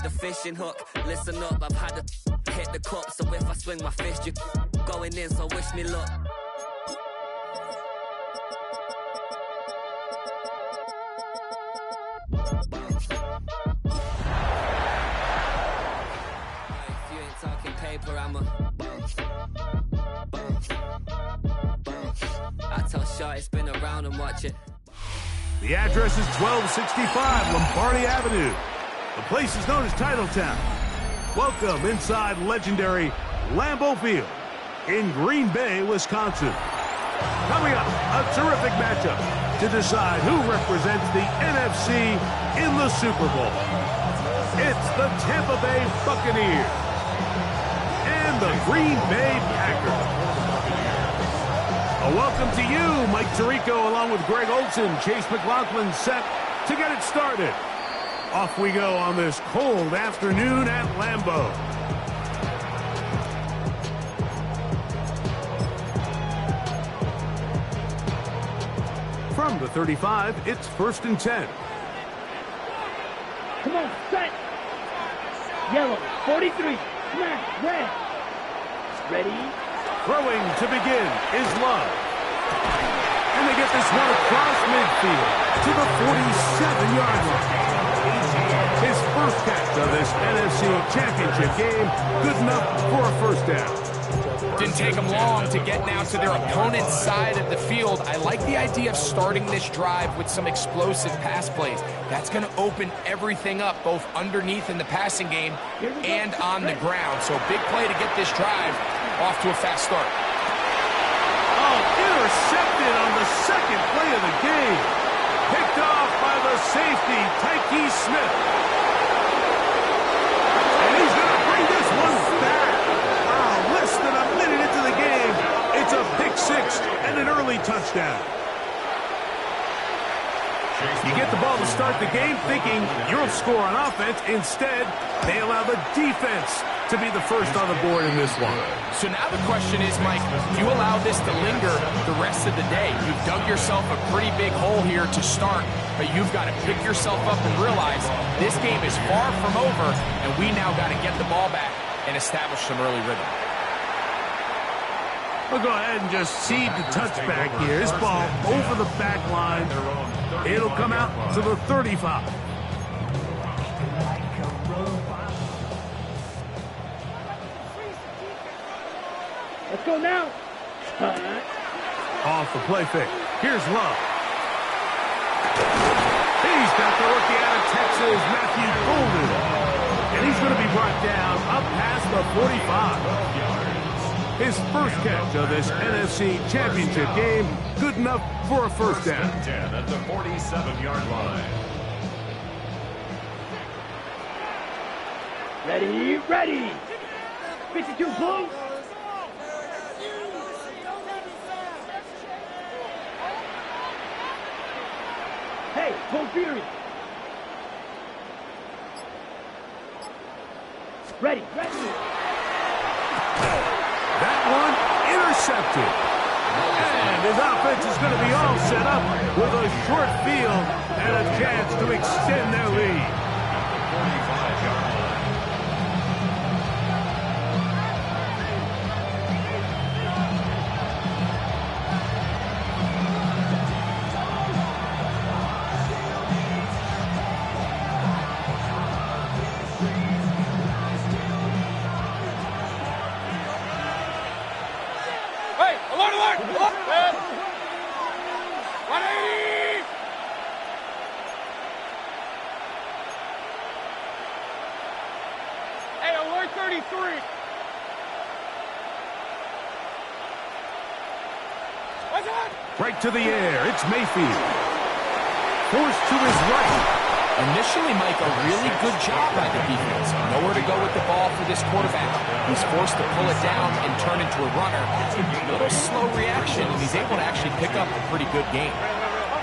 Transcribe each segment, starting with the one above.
the fishing hook. Listen up, I've had to hit the cup, so if I swing my fist, you going in, so wish me luck. If you ain't talking paper, I'm a bounce. I tell Shaw it's been around and watch it. The address is 1265 Lombardi Avenue. The place is known as Titletown. Welcome inside legendary Lambeau Field in Green Bay, Wisconsin. Coming up, a terrific matchup to decide who represents the NFC in the Super Bowl. It's the Tampa Bay Buccaneers and the Green Bay Packers. A welcome to you, Mike Tirico, along with Greg Olson, Chase McLaughlin, set to get it started. Off we go on this cold afternoon at Lambeau. From the 35, it's 1st and 10. Come on, set. Yellow, 43. Smash, red. Ready? Throwing to begin is Love. And they get this one across midfield to the 47-yard line. His first catch of this NFC Championship game, good enough for a first down. Didn't take them long to get now to their opponent's side of the field. I like the idea of starting this drive with some explosive pass plays. That's going to open everything up, both underneath in the passing game and on the ground. So big play to get this drive off to a fast start. Oh, intercepted on the second play of the game. Picked off by the safety, Tyke Smith. And he's going to bring this one back. Wow, less than a minute into the game. It's a pick six and an early touchdown. You get the ball to start the game thinking you'll score on offense. Instead, they allow the defense to be the first on the board in this one. So now the question is, Mike, do you allow this to linger the rest of the day? You've dug yourself a pretty big hole here to start, but you've got to pick yourself up and realize this game is far from over, and we now got to get the ball back and establish some early rhythm. We'll go ahead and just seed the touchback here. This ball over the back line. It'll come out to the 35. Let's go now. Off the play fake. Here's Love. He's got the rookie out of Texas, Matthew Golden. And he's going to be brought down up past the 45. His first catch of this NFC Championship game, good enough for a first down. 10 at the 47-yard line. Ready, ready. 52 blue. Hey, full period. Ready, ready. That one intercepted. And his offense is going to be all set up with a short field and a chance to extend their lead. 45-yard line. Right to the air, it's Mayfield. Forced to his right. Initially, Mike, a really good job by the defense. Nowhere to go with the ball for this quarterback. He's forced to pull it down and turn into a runner. A little slow reaction, and he's able to actually pick up a pretty good game.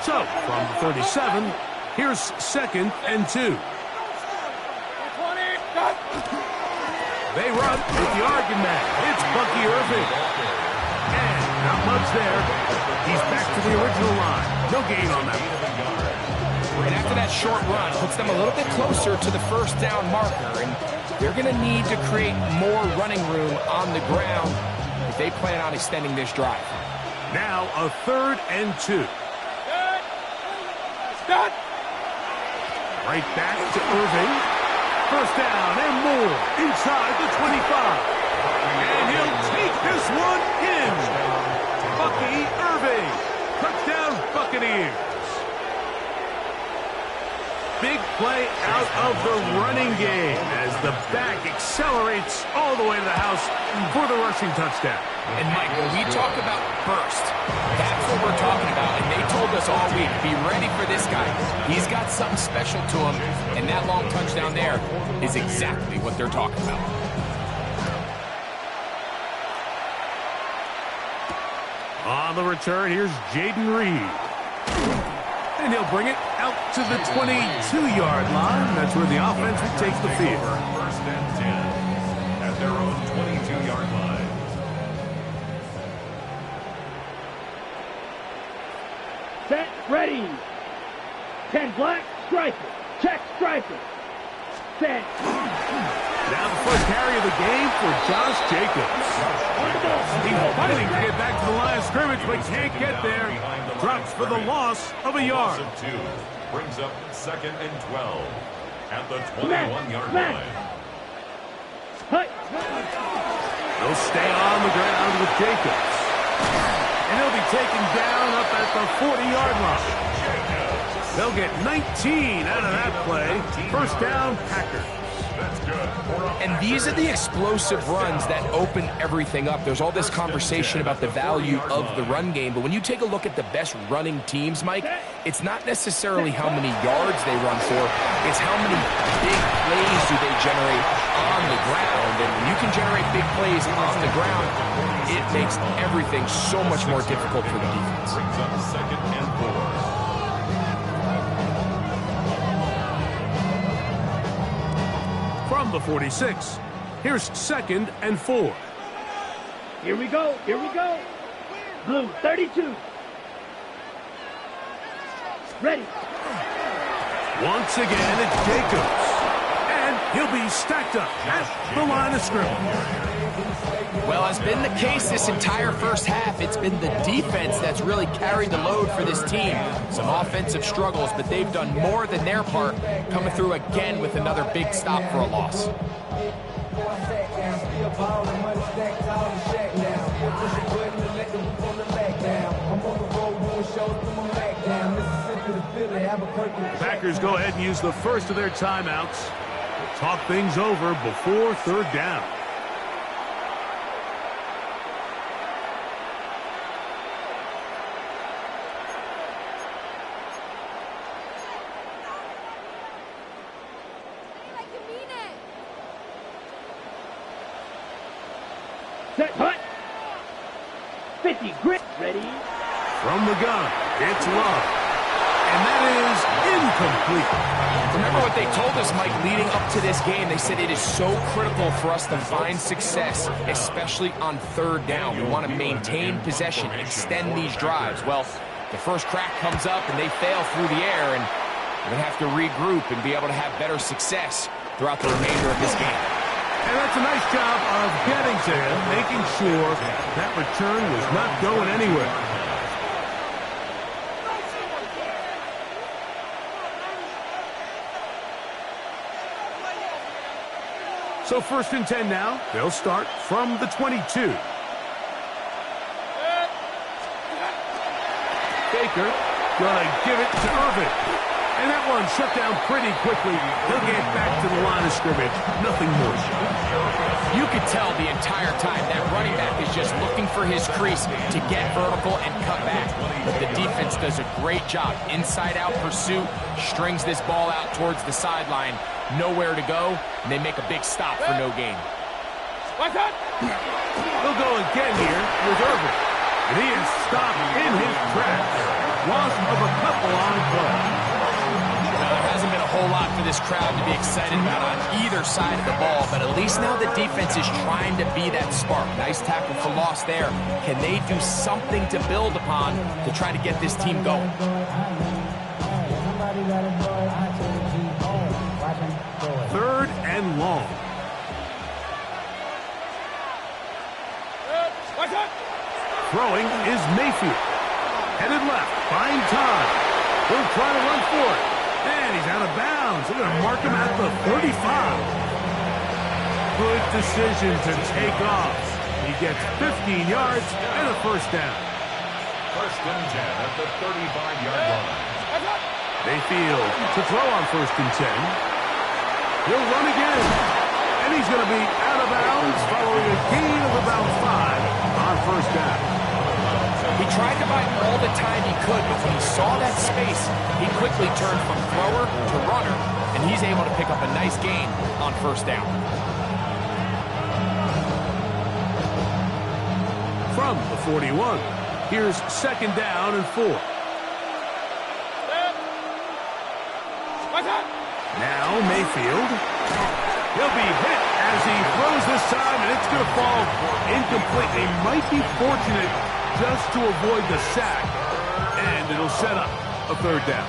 So, from 37, here's 2nd and 2. They run with the Argon man. It's Bucky Irving. And not much there. He's back to the original line. No gain on that. And after that short run, puts them a little bit closer to the first down marker. And they're going to need to create more running room on the ground if they plan on extending this drive. Now a 3rd and 2. Start. Right back to Irving. First down and more inside the 25. And he'll take this one in. Bucky Irving. Touchdown Buccaneers. Big play out of the running game as the back accelerates all the way to the house for the rushing touchdown. And Mike, when we talk about burst, that's what we're talking about. And they told us all week, be ready for this guy. He's got something special to him. And that long touchdown there is exactly what they're talking about. On the return, here's Jaden Reed. And he'll bring it out to the 22-yard line. That's where the offense will take the field. First and 10 at their own 22-yard line. Set, ready. 10 black, striker. Check, striker. Set. Now the first carry of the game for Josh Jacobs. He's fighting to get back to the line of scrimmage, but can't get there. Drops for the loss of a yard. Loss of 2 brings up 2nd and 12 at the 21-yard line. He'll stay on the ground with Jacobs. And he'll be taken down up at the 40-yard line. They'll get 19 out of that play. First down, Packers. That's good. And these are the explosive runs that open everything up. There's all this conversation about the value of the run game, but when you take a look at the best running teams, Mike, it's not necessarily how many yards they run for, it's how many big plays do they generate on the ground. And when you can generate big plays on the ground, it makes everything so much more difficult for the defense. Brings up 2nd and 4. From the 46, here's 2nd and 4. Here we go. Here we go. Blue, 32. Ready. Once again, it's Jacobs. And he'll be stacked up at the line of scrimmage. Well, as been the case this entire first half, it's been the defense that's really carried the load for this team. Some offensive struggles, but they've done more than their part, coming through again with another big stop for a loss. The Packers go ahead and use the first of their timeouts. Talk things over before 3rd down. Set, hut. 50, grit. Ready. From the gun, it's Love. And that is incomplete. Remember what they told us, Mike, leading up to this game. They said it is so critical for us to find success, especially on 3rd down. We want to maintain possession, extend these drives. Well, the first crack comes up and they fail through the air, and we're going to have to regroup and be able to have better success throughout the remainder of this game. And that's a nice job of getting to him, making sure that return was not going anywhere. So 1st and 10 now. They'll start from the 22. Baker gonna give it to Irving. And that one shut down pretty quickly. He'll get back to the line of scrimmage. Nothing more. You could tell the entire time that running back is just looking for his crease to get vertical and cut back. But the defense does a great job. Inside-out pursuit, strings this ball out towards the sideline. Nowhere to go, and they make a big stop for no gain. What's up? He'll go again here with Irving. And he is stopped in his tracks. Loss of a couple on play. There hasn't been a whole lot for this crowd to be excited about on either side of the ball, but at least now the defense is trying to be that spark. Nice tackle for loss there. Can they do something to build upon to try to get this team going? and long. Throwing is Mayfield. Headed left, buying time. He'll try to run for it. And he's out of bounds. They're going to mark him at the 35. Good decision to take off. He gets 15 yards and a first down. First and 10 at the 35-yard line. Mayfield to throw on first and 10. He'll run again. And he's going to be out of bounds following a gain of about 5 on first down. He tried to buy all the time he could, but when he saw that space, he quickly turned from thrower to runner, and he's able to pick up a nice gain on first down. From the 41, here's second down and 4. Now Mayfield. He'll be hit as he throws this time, and it's going to fall incomplete. He might be fortunate just to avoid the sack, and it'll set up a third down.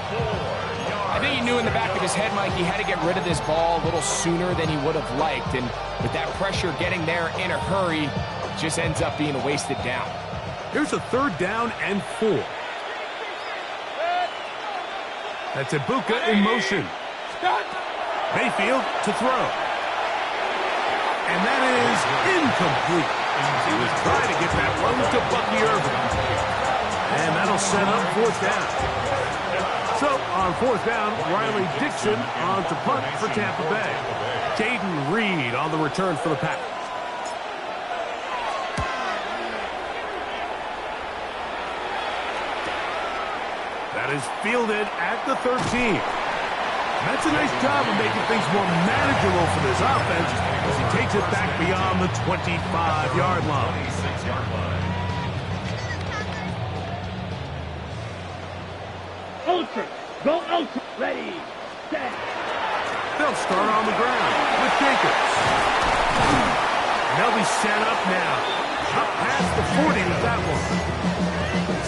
I think he knew in the back of his head, Mike, he had to get rid of this ball a little sooner than he would have liked, and with that pressure getting there in a hurry, it just ends up being a wasted down. Here's a third down and 4. That's Ibuka in motion. Mayfield to throw. And that is incomplete. He was trying to get that one to Bucky Irvin. And that'll set up fourth down. So, on fourth down, Riley Dixon on to punt for Tampa Bay. Jaden Reed on the return for the Packers. That is fielded at the 13. That's a nice job of making things more manageable for this offense as he takes it back beyond the 25-yard line. 26-yard line. Ultra. Go ultra. Ready. Set. They'll start on the ground with Jacobs. And they'll be set up now. Up past the 40 with that one.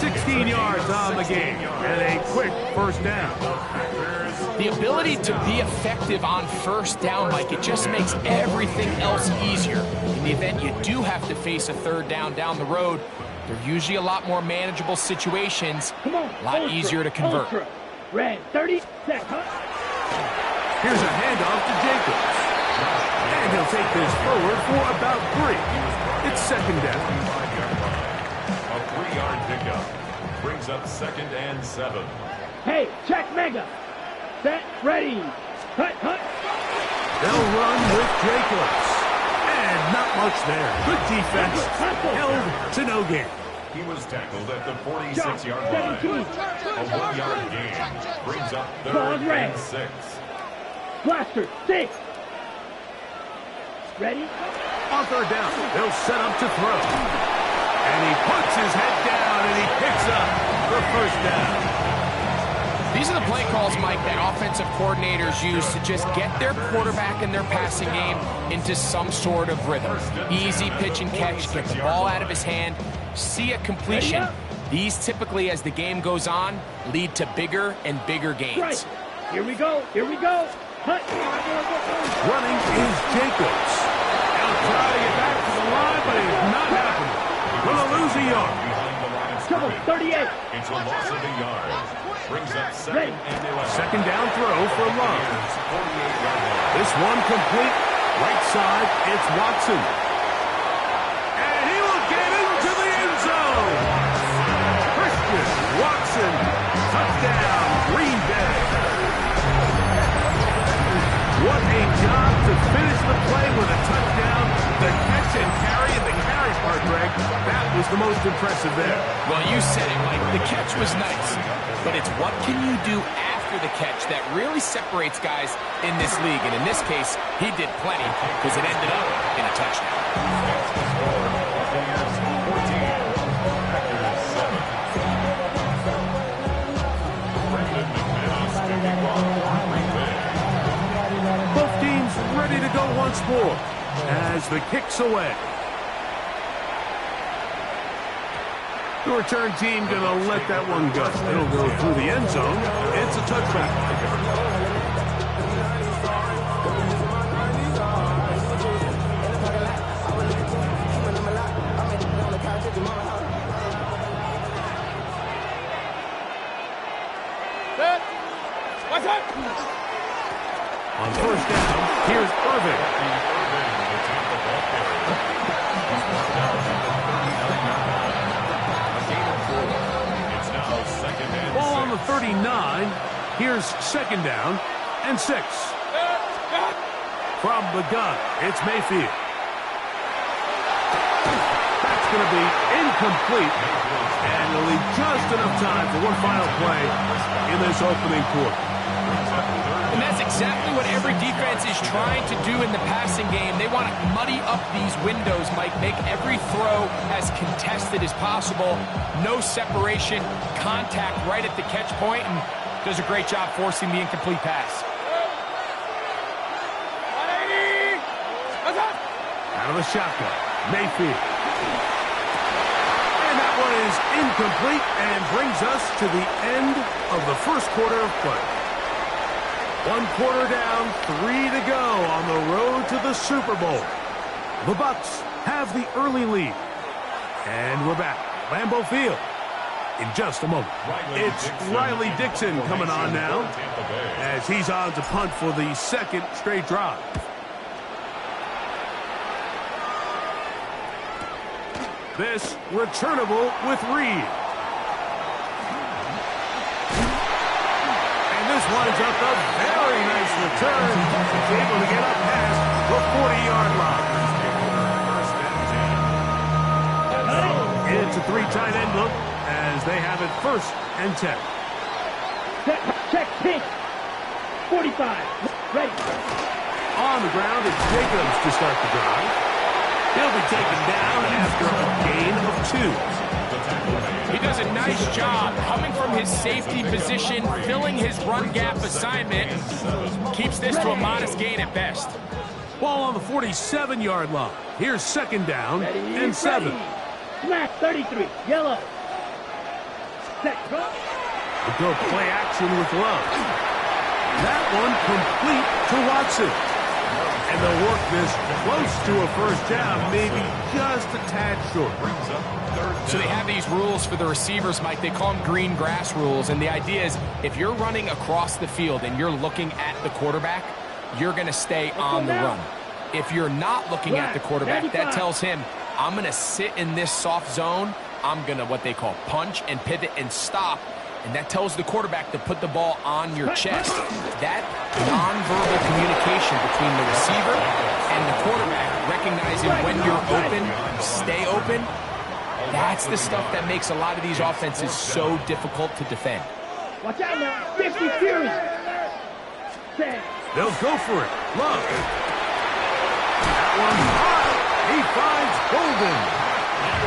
16 yards on the game and a quick first down. The ability to be effective on first down, Mike, it just makes everything else easier. In the event you do have to face a third down the road, they're usually a lot more manageable situations, Come on. a lot easier to convert. Ultra. Red. 30 seconds. Here's a handoff to Jacobs. And he'll take this forward for about 3. It's second down. A 3-yard pickup brings up second and 7. Hey, check mega. Set. Ready. Cut. They'll run with Jacobs. And not much there. Good defense. Held to no gain. He was tackled at the 46-yard line. 17. A 1-yard gain brings up Ball third red. and 6. Blaster. 6. Ready. On third down, they'll set up to throw. And he puts his head down and he picks up the first down. These are the play calls, Mike, that offensive coordinators use to just get their quarterback and their passing game into some sort of rhythm. Easy pitch and catch, get the ball out of his hand, see a completion. These typically, as the game goes on, lead to bigger and bigger gains. Right. Here we go. Cut. Running is Jacobs. He'll try to get back to the line, but it's not happening. Will lose a yard. Behind the line of Trouble. scrimmage. 38. It's a loss of a yard. Brings up second and 11. Second down throw for Love. 48-yard line. This one complete. Right side, it's Watson. And he will get into the end zone. Christian Watson. Touchdown, Green Bay. What a job to finish the play with a touchdown. The catch and carry, and the carry part, Greg, that was the most impressive there. Well, you said it, Mike. The catch was nice, but it's what can you do after the catch that really separates guys in this league. And in this case, he did plenty because it ended up in a touchdown. Buccaneers 14, Packers 7. Brendan McManus to kick off for Green Bay. Both teams ready to go once more as the kick's away. The return team going to let that one go. It'll go through the end zone. It's a touchback. Irving. Ball on the 39. Here's second down and 6. From the gun, it's Mayfield. That's going to be incomplete. And it'll leave just enough time for one final play in this opening quarter. And that's exactly what every defense is trying to do in the passing game. They want to muddy up these windows, Mike, make every throw as contested as possible. No separation, contact right at the catch point, and does a great job forcing the incomplete pass. Out of the shotgun, Mayfield. And that one is incomplete and brings us to the end of the first quarter of play. 1 quarter down, 3 to go on the road to the Super Bowl. The Bucs have the early lead. And we're back. Lambeau Field. In just a moment. It's Riley Dixon coming on now as he's on to punt for the second straight drive. This returnable with Reed. And this winds up a very nice return. He's able to get up past the 40-yard line. It's a 3 tight end look as they have it 1st and 10. Check, pitch. 45. Ready. On the ground, it's Jacobs to start the drive. He'll be taken down after a gain of 2. He does a nice job coming from his safety position, filling his run gap assignment. Keeps this to a modest gain at best. Ball on the 47-yard line. Here's second down and 7. Flat 33. Yellow. Set. We go play action with Love. That one complete to Watson. And they'll work this close to a first down, maybe just a tad short. So they have these rules for the receivers, Mike. They call them green grass rules. And the idea is if you're running across the field and you're looking at the quarterback, you're going to stay on the run. If you're not looking at the quarterback, that tells him, I'm going to sit in this soft zone. I'm going to what they call punch and pivot and stop. And that tells the quarterback to put the ball on your chest. That nonverbal communication between the receiver and the quarterback, recognizing when you're open, stay open, that's the stuff that makes a lot of these offenses so difficult to defend. Watch out now. 50 Fury. They'll go for it. Love. That one's high. He finds Golden.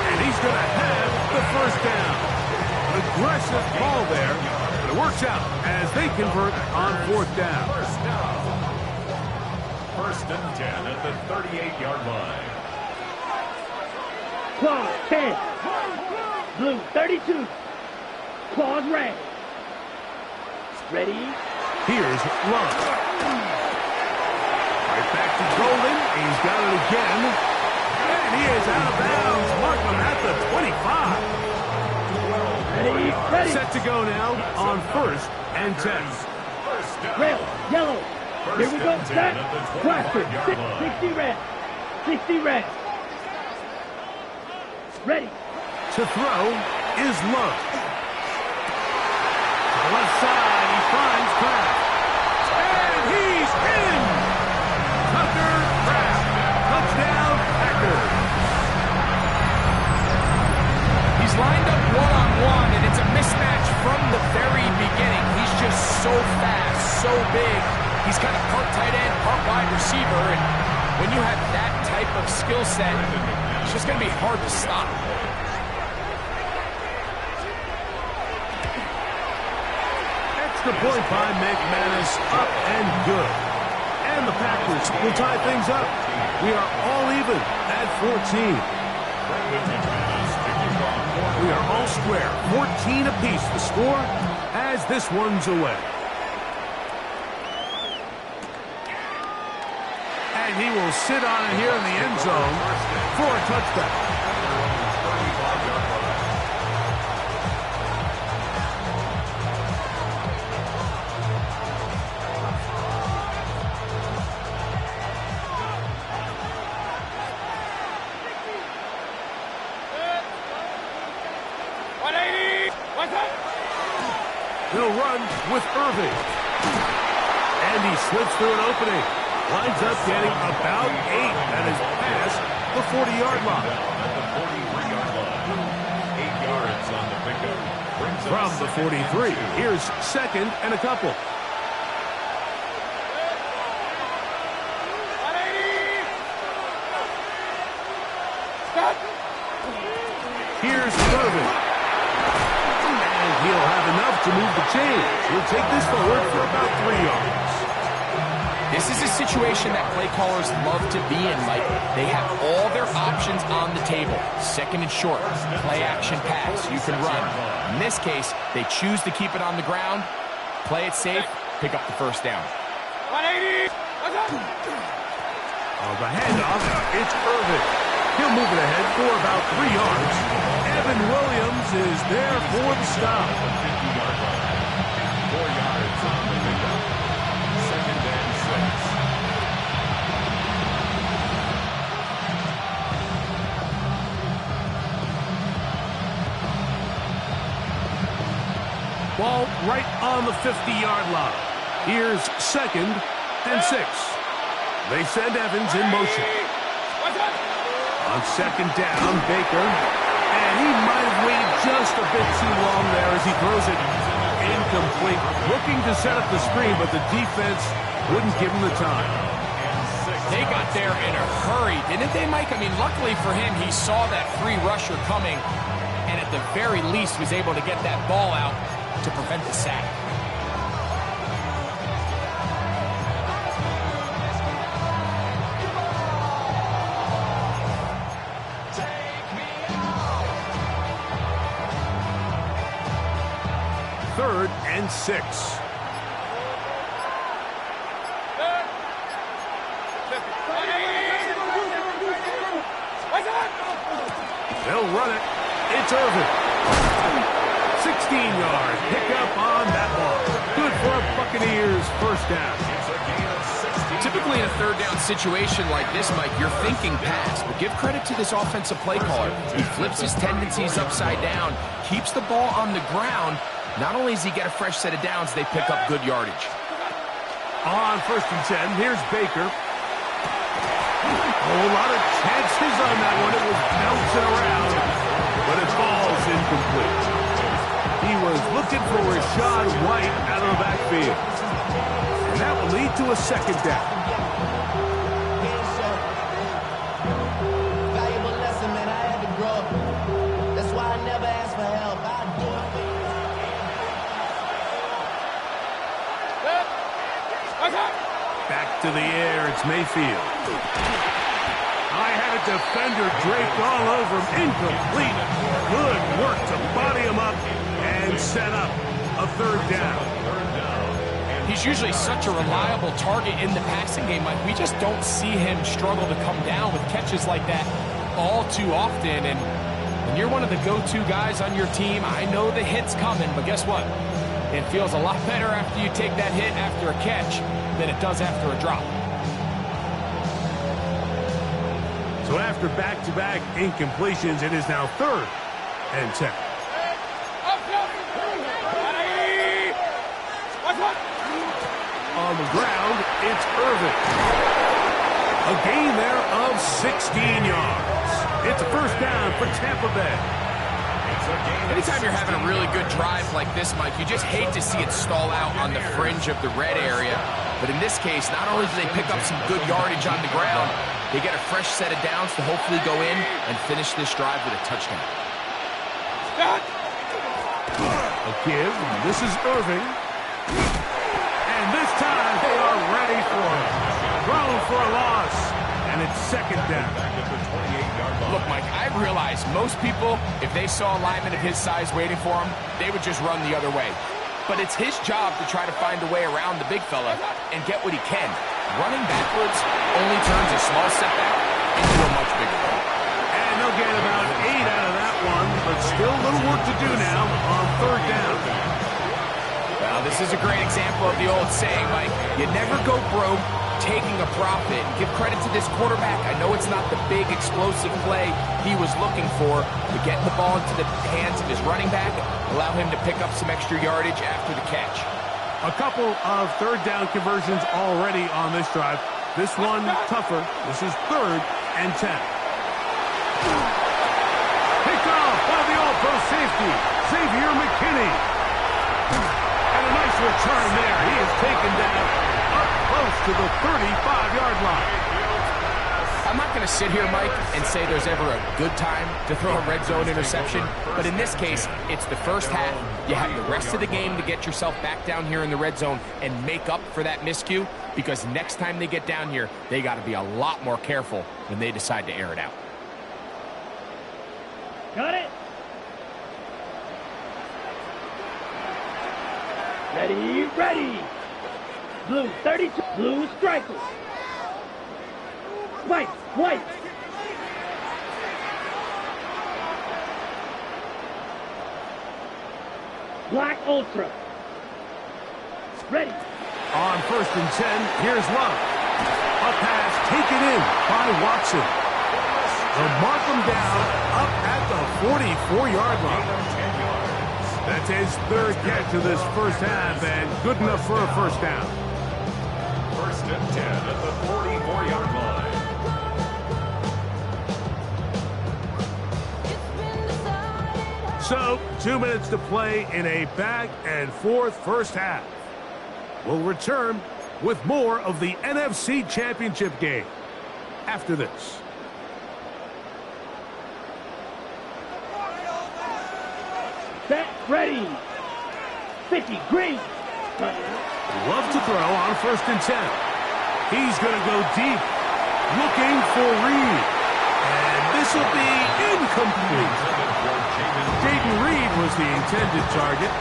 And he's going to have the first down. Aggressive call there, but it works out as they convert on 4th down. First and 10 at the 38-yard line. Claws 10. Blue 32. Claws red. Ready. Here's Love. Right back to Golden. He's got it again. And he is out of bounds. Mark him at the 25. Ready. Set to go now on 1st and 10. Red, yellow. Here we go. Set. Plaster. 60 red. 60 red. Ready. To throw is Love. To the left side, he finds Kraft. And he's in! Tucker Kraft. Touchdown, Packers. He's lined up one-on-one, and it's a mismatch from the very beginning. He's just so fast, so big. He's kind of part tight end, part wide receiver, and when you have that type of skill set, it's just going to be hard to stop. Extra point by McManus, up and good. And the Packers will tie things up. We are all even at 14. We are all square, 14 apiece. The score as this one's away. And he will sit on it here in the end zone for a touchdown. He'll run with Irving. And he slips through an opening. Lines up getting about 8. That is past the 40-yard line. At the 43-yard line. 8 yards on the pickup. From the 43, here's second and a couple. Here's Irving. And he'll have enough to move the chains. He'll take this forward for about 3 yards. This is a situation that play callers love to be in, Mike. They have all their options on the table. Second and short, play action pass, you can run. In this case, they choose to keep it on the ground, play it safe, pick up the first down. 180! On the handoff, it's Irving. He'll move it ahead for about 3 yards. Evan Williams is there for the stop. 50-yard line. 4 yards on the pickup. Second and 6. Ball right on the 50-yard line. Here's second and 6. They send Evans in motion. On second down, Baker. And he might have waited just a bit too long there as he throws it incomplete. Looking to set up the screen, but the defense wouldn't give him the time. They got there in a hurry, didn't they, Mike? I mean, luckily for him, he saw that free rusher coming, and at the very least was able to get that ball out to prevent the sack. Third and 6. They'll run it. It's Irving. 16-yard pickup on that ball. Good for a Buccaneers first down. Typically in a third down situation like this, Mike, you're thinking pass, but give credit to this offensive play caller. He flips his tendencies upside down, keeps the ball on the ground. Not only does he get a fresh set of downs, they pick up good yardage. On first and 10, here's Baker. A lot of chances on that one. It was bouncing around, but it falls incomplete. He was looking for Rashad White out of the backfield. And that will lead to a second down. Valuable lesson, man. I had to grow up. That's why I never asked for help. I do it. Back to the air, it's Mayfield. I had a defender draped all over him. Incomplete. Good work to body him up and set up a third down. He's usually such a reliable target in the passing game, Mike. We just don't see him struggle to come down with catches like that all too often. And when you're one of the go-to guys on your team, I know the hit's coming, but guess what? It feels a lot better after you take that hit after a catch than it does after a drop. So after back-to-back incompletions, it is now third and 10. On the ground, it's Irving. A gain there of 16 yards. It's a first down for Tampa Bay. Anytime you're having a really good drive like this, Mike, you just hate to see it stall out on the fringe of the red area. But in this case, not only do they pick up some good yardage on the ground, they get a fresh set of downs to hopefully go in and finish this drive with a touchdown. A give. This is Irving. And this time they are ready for him. Thrown for a loss. And it's second down. Look, Mike, I realize most people, if they saw a lineman of his size waiting for him, they would just run the other way. But it's his job to try to find a way around the big fella and get what he can. Running backwards only turns a small setback into a much bigger one. And they'll get about 8 out of that one, but still a little work to do now on third down. Well, this is a great example of the old saying, Mike. You never go broke taking a profit. Give credit to this quarterback. I know it's not the big explosive play he was looking for, but getting the ball into the hands of his running back, allow him to pick up some extra yardage after the catch. A couple of third down conversions already on this drive. This one tougher. This is 3rd and 10. Picked off by the all-pro safety, Xavier McKinney. And a nice return there. He is taken down up close to the 35-yard line. I'm not going to sit here, Mike, and say there's ever a good time to throw a red zone interception, but in this case, it's the first half. You have the rest of the game to get yourself back down here in the red zone and make up for that miscue, because next time they get down here, they got to be a lot more careful when they decide to air it out. Got it. Ready, ready. Blue 32, blue strikers. White, white. Black ultra. Ready. On 1st and 10, here's Love. A pass taken in by Watson. They'll mark him down up at the 44-yard line. That's his 3rd catch of this first half, and good enough for a first down. 1st and 10 at the 44-yard line. So, 2 minutes to play in a back-and-forth first half. We'll return with more of the NFC Championship game after this. Set, ready. 50, green. Love to throw on 1st and 10. He's going to go deep, looking for Reed. And this will be incomplete. Jaden Reed was the intended target,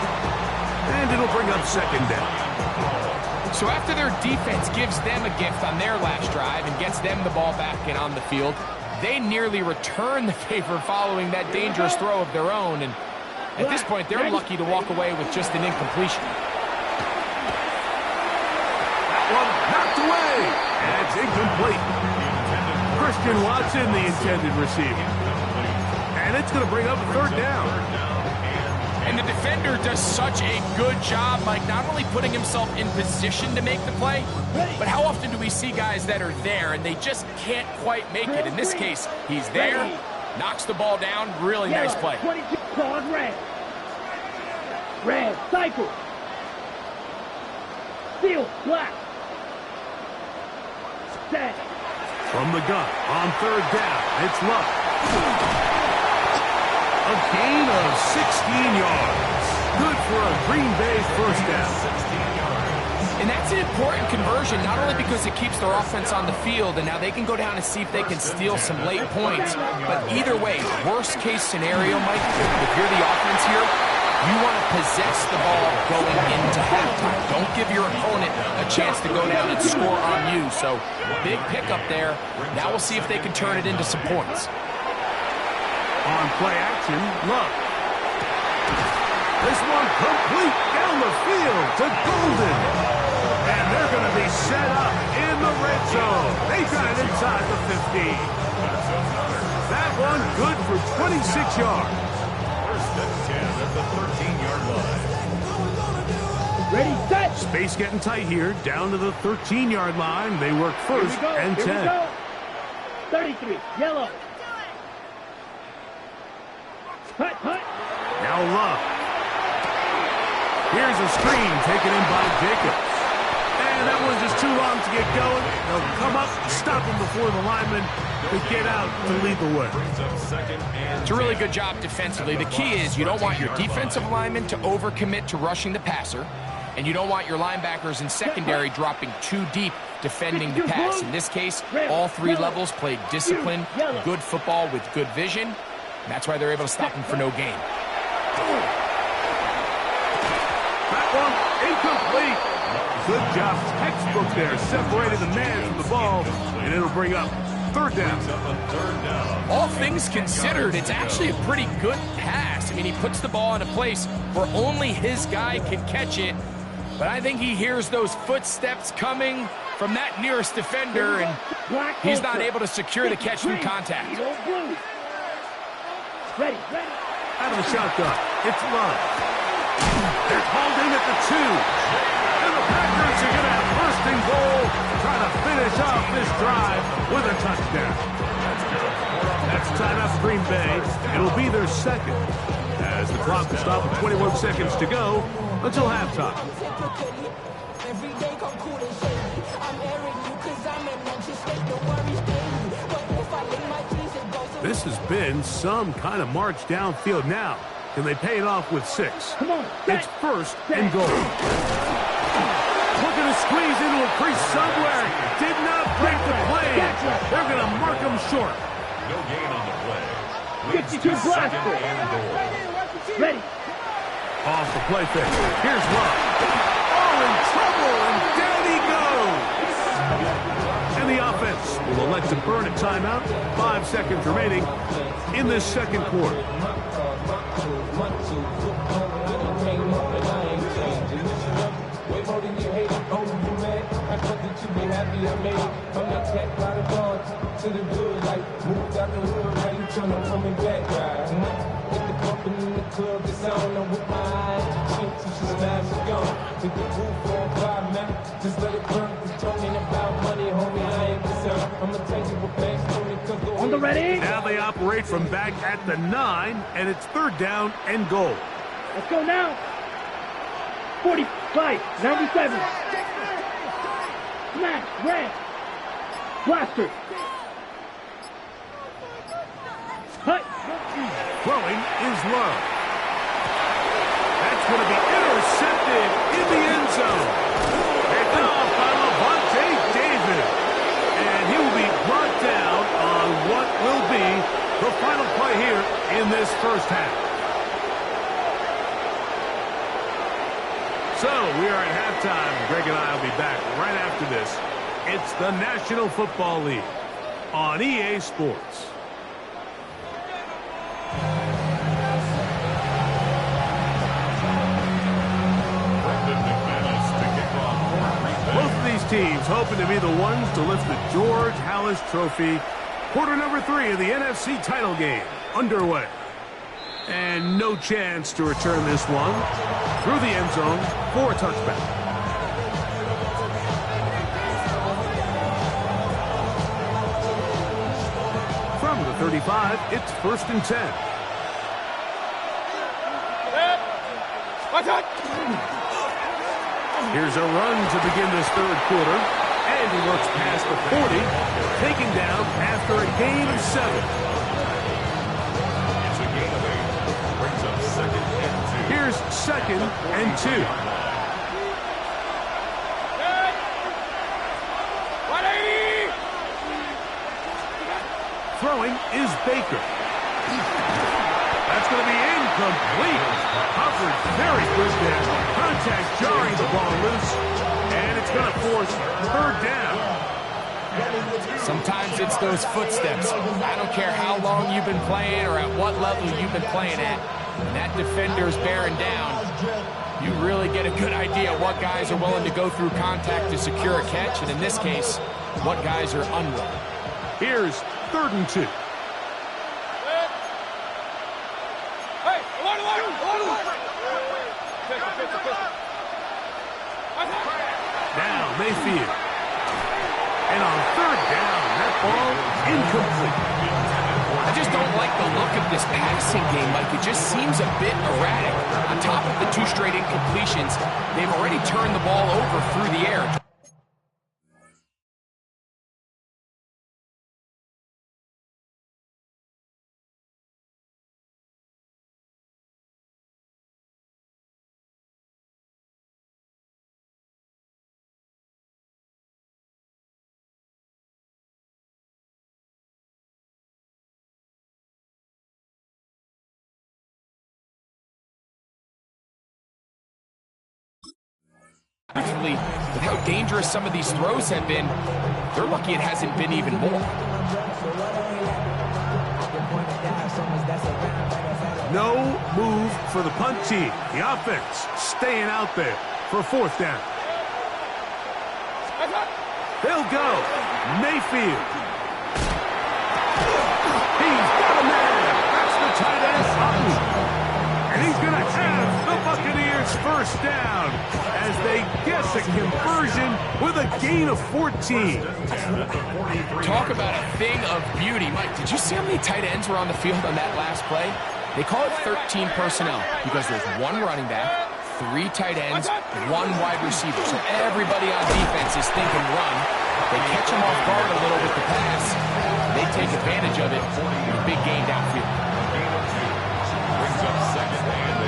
and it'll bring up 2nd down. So after their defense gives them a gift on their last drive and gets them the ball back and on the field, they nearly return the favor following that dangerous throw of their own, and at this point, they're lucky to walk away with just an incompletion. That one knocked away, and it's incomplete. Christian Watson, the intended receiver. And it's going to bring up 3rd down. And the defender does such a good job, Mike, not only putting himself in position to make the play, but how often do we see guys that are there and they just can't quite make it? In this case, he's there, knocks the ball down, really nice play. 22, claws red. Red, cycle. Steel, black. Set. From the gun, on 3rd down, it's Love. A gain of 16 yards. Good for a Green Bay first down. And that's an important conversion, not only because it keeps their offense on the field, and now they can go down and see if they can steal some late points. But either way, worst case scenario, Mike, if you're the offense here, you want to possess the ball going into halftime. Don't give your opponent a chance to go down and score on you. So big pickup there. Now we'll see if they can turn it into some points. On play action, Love. This one complete down the field to Golden. And they're going to be set up in the red zone. They got it inside the 15. That one good for 26 yards. 1st and 10 at the 13-yard line. Ready, set. Space getting tight here, down to the 13-yard line. They work 1st and 10. Here we go. 33, yellow. Hut, hut. Now Love. Here's a screen taken in by Jacobs. And that one's just too long to get going. They'll come up, stop him before the lineman to get out to lead the way. It's a really good job defensively. The key is you don't want your defensive lineman to overcommit to rushing the passer, and you don't want your linebackers in secondary dropping too deep defending the pass. In this case, all 3 levels played disciplined, good football with good vision. That's why they're able to stop him for no gain. That one incomplete. Good job, textbook there. Separated the man from the ball, and it'll bring up 3rd down. All things considered, it's actually a pretty good pass. I mean, he puts the ball in a place where only his guy can catch it. But I think he hears those footsteps coming, from that nearest defender, and he's not able to secure the catch through contact. Ready. Out of the shotgun, it's Love. They're called in at the 2. And the Packers are going to have first and goal, trying to finish off this drive with a touchdown. That's tied up Green Bay. It'll be their second, as the clock will stop with 21 seconds to go until halftime. This has been some kind of march downfield now. Can they pay it off with 6? Come on, it's first and goal. Looking to squeeze into a crease somewhere. Did not break the play. They're going to mark him short. No gain on the play. 52 blaster. Ready. Off the play fake. Here's Love. Oh, in trouble, and down he goes. And the offense will elect to burn a timeout. 5 seconds remaining in this second quarter. On the ready. Now they operate from back at the 9, and it's third down and goal. Let's go now. 45, 97. Smash, red. Blaster. Hut. Throwing is Love. That's going to be intercepted in the end zone. Picked off by Levante David. And he will be brought down on what will be the final play here in this first half. So we are at halftime. Greg and I will be back right after this. It's the National Football League on EA Sports. Both of these teams hoping to be the ones to lift the George Halas Trophy. Quarter number 3 of the NFC title game underway. And no chance to return this one through the end zone for a touchback. From the 35, it's first and 10. Here's a run to begin this third quarter. And he works past the 40, taken down after a gain of 7. It's a gain of 8. Brings up second and 2. Here's second and 2. Throwing is Baker. That's going to be incomplete. Covered very good there. Contact jarring the ball loose. And it's going to force third down. Sometimes it's those footsteps. I don't care how long you've been playing or at what level you've been playing at. When that defender's bearing down, you really get a good idea what guys are willing to go through contact to secure a catch, and in this case, what guys are unwilling. Here's third and 2. Now Mayfield. And on third down, that ball incomplete. I just don't like the look of this passing game, Mike. It just seems a bit erratic. On top of the 2 straight incompletions, they've already turned the ball over through the air. Actually, with how dangerous some of these throws have been, they're lucky it hasn't been even more. No move for the punt team. The offense staying out there for fourth down. They'll go. Mayfield. He's got a man. That's the tight end, Sutton. And he's going to have the Buccaneers first down as they guess a conversion with a gain of 14. Talk about a thing of beauty. Mike, did you see how many tight ends were on the field on that last play? They call it 13 personnel because there's one running back, 3 tight ends, 1 wide receiver. So everybody on defense is thinking run. They catch them off guard a little with the pass. They take advantage of it with a big gain downfield. Brings up second and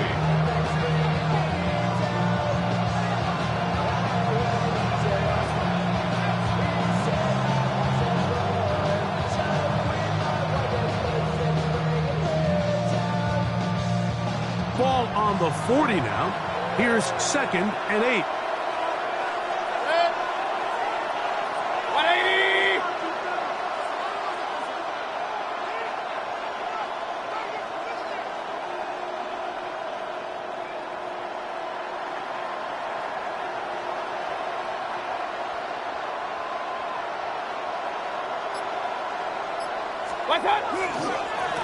8. Ball on the 40 now. Here's second and 8.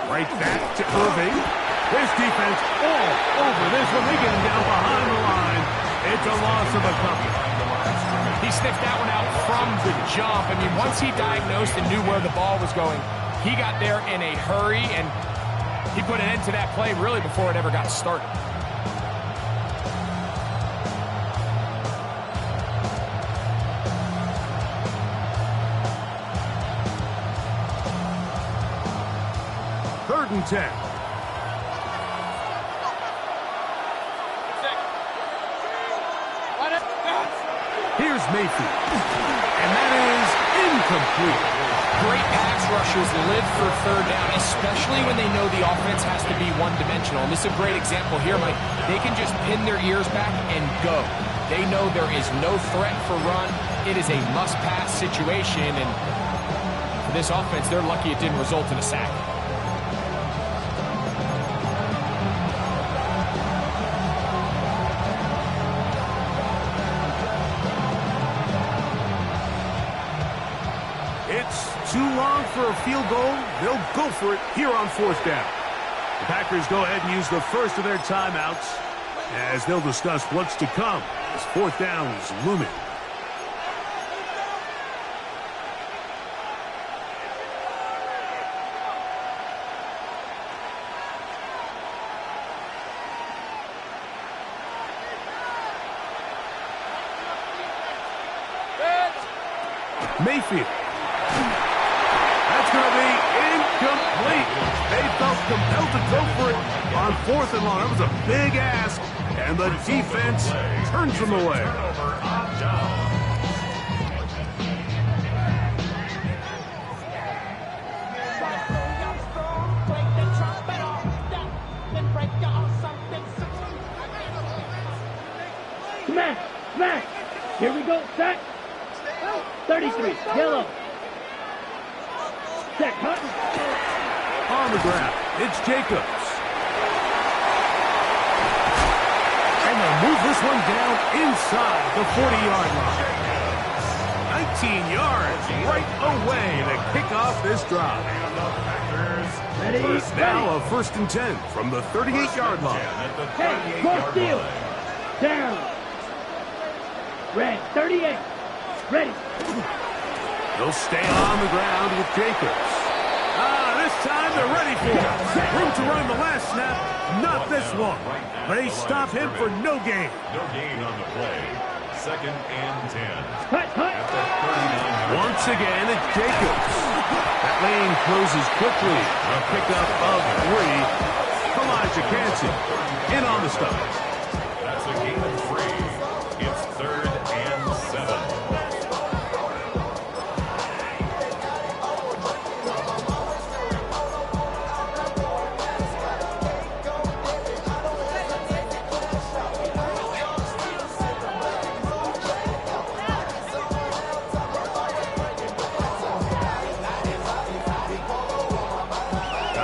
Right back to Irving. His defense all over this one. They get him down behind the line. It's a loss of a couple. He sniffed that one out from the jump. I mean, once he diagnosed and knew where the ball was going, he got there in a hurry, and he put an end to that play really before it ever got started. Third and 10. Here's Mayfield. And that is incomplete. Great pass rushers live for third down, especially when they know the offense has to be one-dimensional. And this is a great example here, Mike. They can just pin their ears back and go. They know there is no threat for run. It is a must-pass situation. And for this offense, they're lucky it didn't result in a sack. Too long for a field goal. They'll go for it here on fourth down. The Packers go ahead and use the first of their timeouts as they'll discuss what's to come as fourth down is looming. Mayfield. Going to be incomplete. They felt compelled to go for it on fourth and long. That was a big ask, and the defense turns them away. Smash! Here we go, sack. 33, yellow. Set, cut. On the ground, it's Jacobs. And they'll move this one down inside the 40-yard line. 19 yards right away to kick off this drive. First now a first and 10 from the 38-yard line. Hey, go steal. Down. Red, 38. Ready. They'll stay on the ground with Jacobs. This time they're ready for it. Room to run the last snap, not this one. They stop him for no gain. No gain on the play. Second and 10. Cut. Once again, it's Jacobs. That lane closes quickly. A pickup of 3. Elijah Cansey in on the stop. That's a gain of 3. It's third and 7.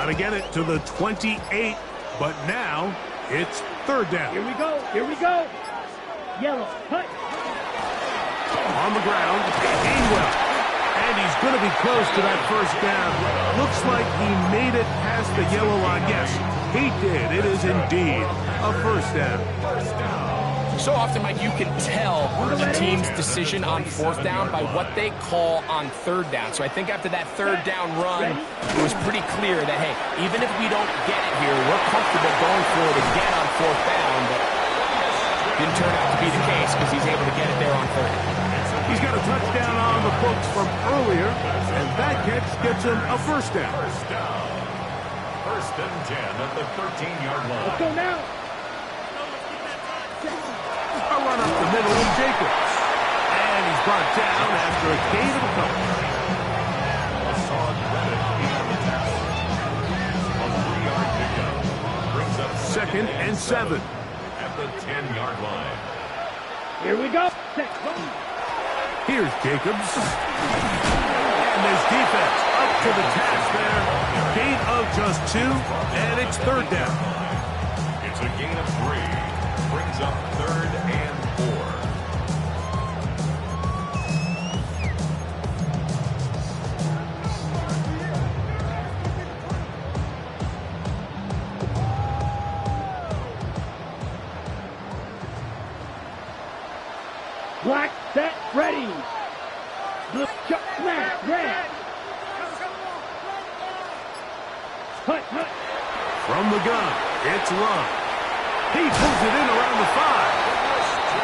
To get it to the 28, but now it's third down. Here we go. Yellow, cut. On the ground, Gainwell. And he's going to be close to that first down. Looks like he made it past the yellow line. Yes, he did. It is indeed a first down. So often, Mike, you can tell the team's decision on fourth down by what they call on third down. So I think after that third down run, it was pretty clear that, hey, even if we don't get it here, we're comfortable going for it again on fourth down. But didn't turn out to be the case because he's able to get it there on third. He's got a touchdown on the books from earlier, and that catch gets him a first down. First and 10 at the 13-yard line. Let's go now. A run up the middle of Jacobs. And he's brought down after a gain of a couple. Hassan Reddick on the tackle. A 3-yard pickup. Brings up Second and 7. At the 10-yard line. Here we go. Here's Jacobs. And there's defense up to the task there. Gain of just 2, and it's third down. It's a gain of 3. Brings up third and 4. Black, set, ready. Blue, chuck, smash, red. Hut, hut. From the gun, it's Run. He pulls it in around the 5.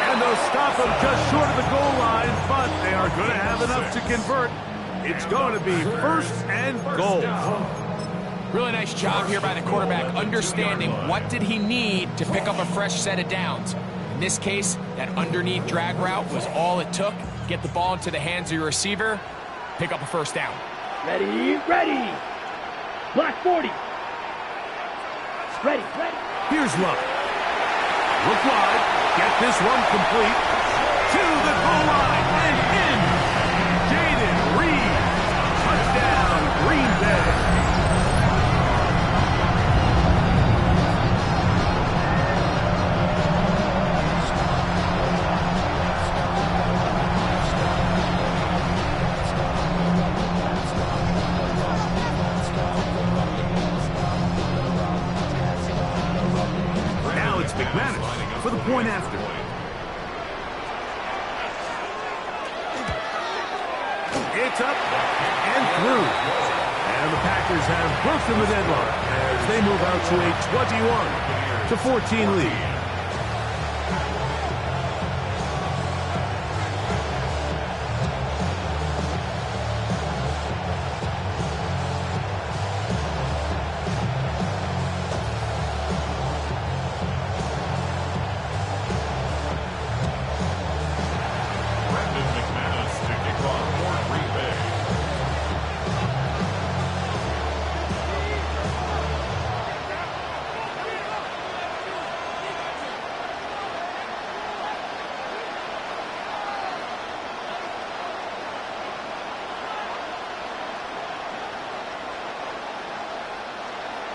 And they'll stop him just short of the goal line, but they are going to have enough to convert. It's going to be first and goal. Really nice job here by the quarterback, understanding what did he need to pick up a fresh set of downs. In this case, that underneath drag route was all it took. Get the ball into the hands of your receiver, pick up a first down. Ready, ready. Black 40. Ready, ready. Here's Luck. Look wide. Get this one complete. To the goal line and in. Jaden Reed. Touchdown, Green Bay. For the point after. It's up and through. And the Packers have broken the deadlock as they move out to a 21-14 lead.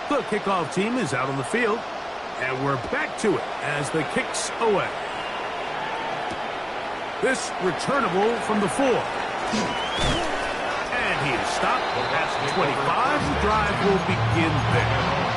The kickoff team is out on the field, and we're back to it as the kick's away. This returnable from the 4. And he is stopped at the 25. The drive will begin there.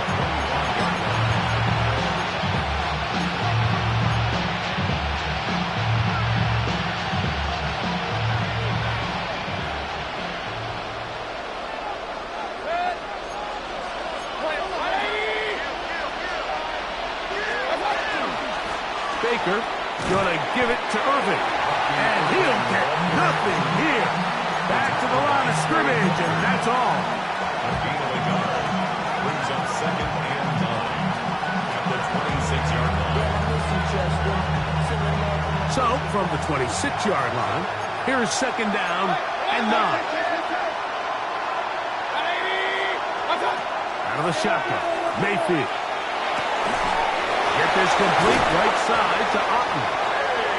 Baker gonna give it to Irving, and he'll get nothing here. Back to the line of scrimmage, and that's all. A gain of a yard brings up second and 9 at the 26-yard line. So from the 26-yard line, here's second down and 9. Out of the shotgun, Mayfield. Get this complete right side to Otten.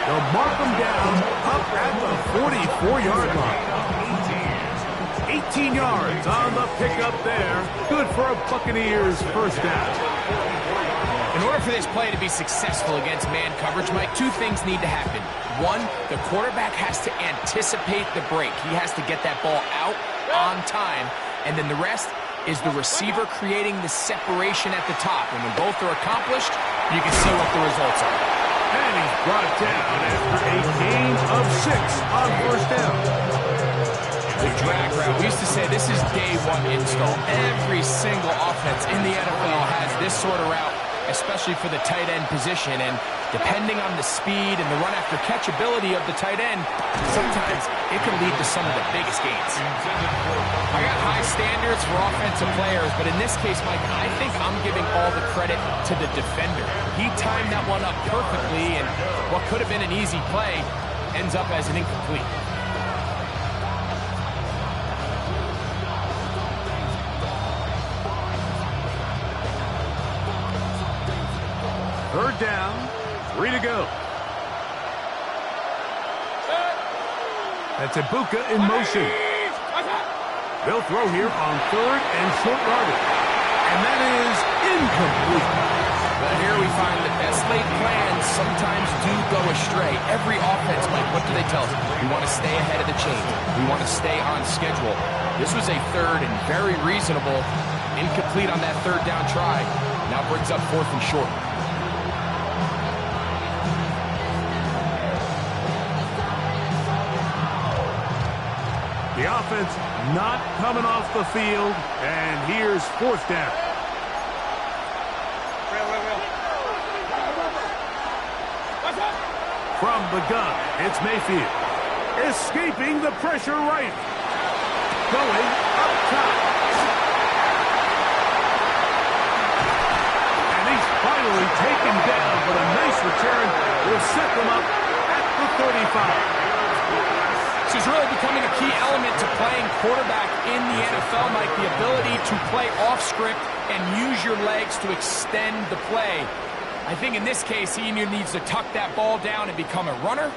They'll mark him down up at the 44-yard line. 18 yards on the pickup there. Good for a Buccaneers first down. In order for this play to be successful against man coverage, Mike, two things need to happen. One, the quarterback has to anticipate the break. He has to get that ball out on time. And then the rest is the receiver creating the separation at the top. And when both are accomplished, you can see what the results are. And he's brought down after a gain of 6 on first down. The drag route. We used to say this is day one install. Every single offense in the NFL has this sort of route, especially for the tight end position. And depending on the speed and the run after catch ability of the tight end, sometimes it can lead to some of the biggest gains. I got high standards for offensive players, but in this case, Mike, I think I'm giving all the credit to the defender. He timed that one up perfectly, and what could have been an easy play ends up as an incomplete. Third down, 3 to go. That's Ibuka in motion. They'll throw here on third and short yardage. And that is incomplete. But here we find the best laid plans sometimes do go astray. Every offense, Mike, what do they tell us? We want to stay ahead of the chain. We want to stay on schedule. This was a third and very reasonable. Incomplete on that third down try. Now brings up fourth and short. The offense not coming off the field, and here's fourth down. From the gun, it's Mayfield. Escaping the pressure right. Going up top. And he's finally taken down, but a nice return will set them up at the 35. This is really becoming a key element to playing quarterback in the NFL, Mike, the ability to play off script and use your legs to extend the play. I think in this case, he either needs to tuck that ball down and become a runner,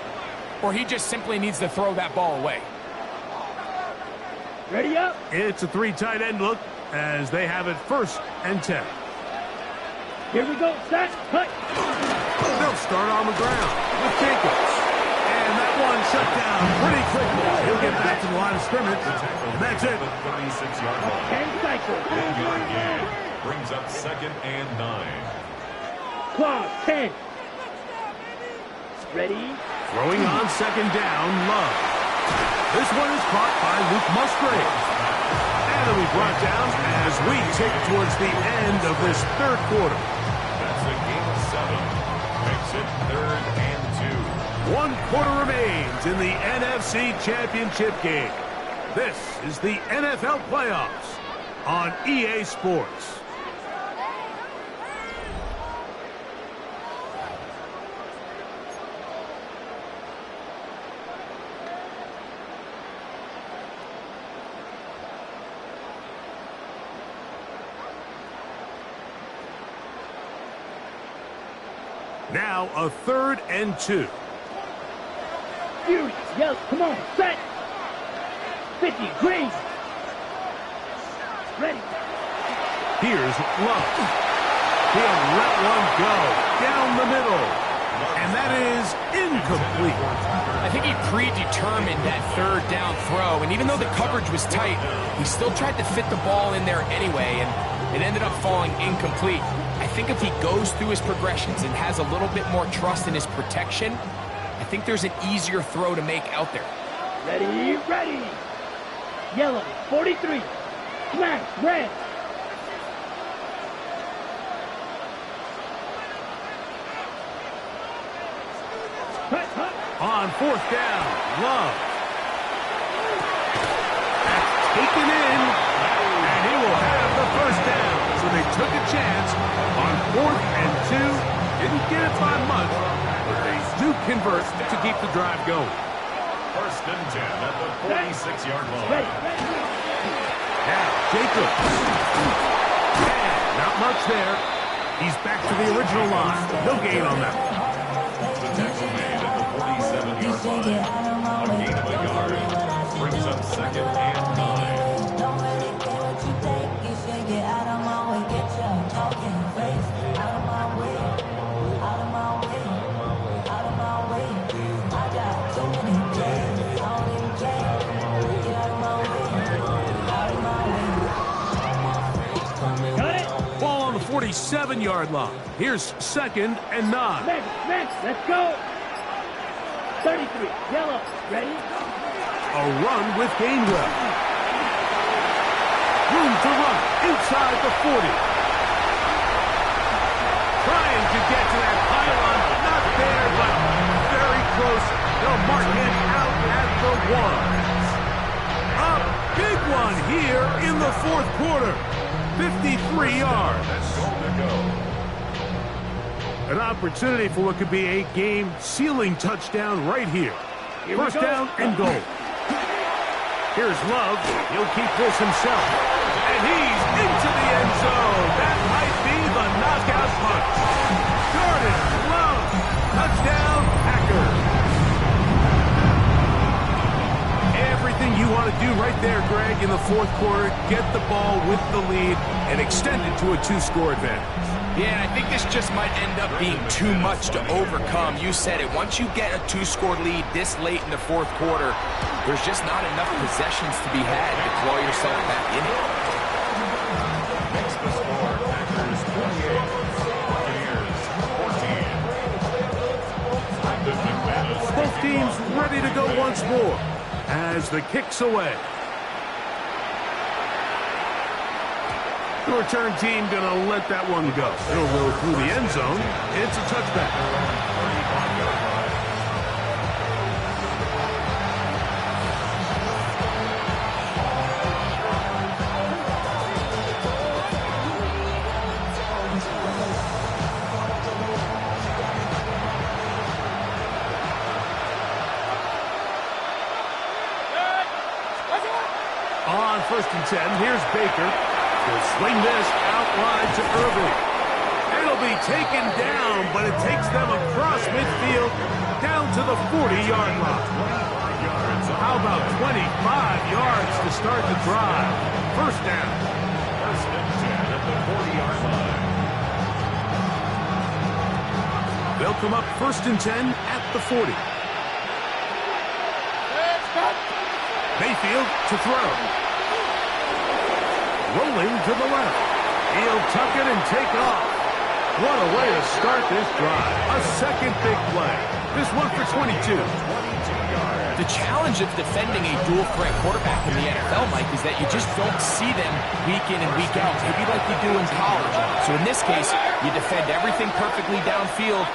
or he just simply needs to throw that ball away. Ready up. It's a 3 tight end look as they have it first and 10. Here we go. Set. Cut. They'll start on the ground with Jacobs. And that one shut down pretty quickly. He'll get back to the line of scrimmage. And that's it. 36-yard line. 10 cycles. 10-yard gain. Brings up second and 9. Clock. 10. Ready. Throwing on second down, Love. This one is caught by Luke Musgrave. And it'll be brought down as we tick towards the end of this third quarter. That's a gain of 7. Makes it third and 2. 1 quarter remains in the NFC Championship game. This is the NFL Playoffs on EA Sports. Now a third and 2. Fury. Yellow. Come on. Set. 50. Green. Ready. Here's Love. He'll let one go down the middle. And that is incomplete. I think he predetermined that third down throw, and even though the coverage was tight, he still tried to fit the ball in there anyway, and it ended up falling incomplete. I think if he goes through his progressions and has a little bit more trust in his protection, I think there's an easier throw to make out there. Ready. Ready. Yellow. 43. Smash. Red. On fourth down, Love. That's taken in, and he will have the first down. So they took a chance on 4th and 2. Didn't get it by much, but they do convert to keep the drive going. First and 10 at the 46-yard line. Now, Jacobs. And not much there. He's back to the original line. No gain on that one. The tackle made at the 47-yard line. A gain of a yard. Brings up second and 9. 47-yard line. Here's 2nd and 9. Next, let's go. 33, yellow, ready? A run with Gainwell. Room to run inside the 40. Trying to get to that pylon. Not there, but very close. They'll mark him out at the 1. A big one here in the 4th quarter. 53 yards. An opportunity for what could be a game-sealing touchdown right here. First down and goal. Here's Love. He'll keep this himself. And he's into the end zone. That might be the knockout punch. Jordan Love. Touchdown, Packers. Everything you want to do right there, Greg, in the 4th quarter. Get the ball with the lead and extend it to a 2-score advantage. Yeah, I think this just might end up being too much to overcome. You said it. Once you get a 2-score lead this late in the 4th quarter, there's just not enough possessions to be had to claw yourself back in it. Makes the score Packers 28, Buccaneers 14. Both teams ready to go once more as the kick's away. The return team going to let that one go. It'll go through the end zone. It's a touchback. On 1st and 10, here's Baker. He'll swing this out wide to Irving. It'll be taken down, but it takes them across midfield down to the 40-yard line. How about 25 yards to start the drive? First down. First and 10 at the 40-yard line. They'll come up 1st and 10 at the 40. Mayfield to throw. Rolling to the left. He'll tuck it and take off. What a way to start this drive. A second big play. This one for 22. The challenge of defending a dual-threat quarterback in the NFL, Mike, is that you just don't see them week in and week out, maybe like you do in college. So in this case, you defend everything perfectly downfield,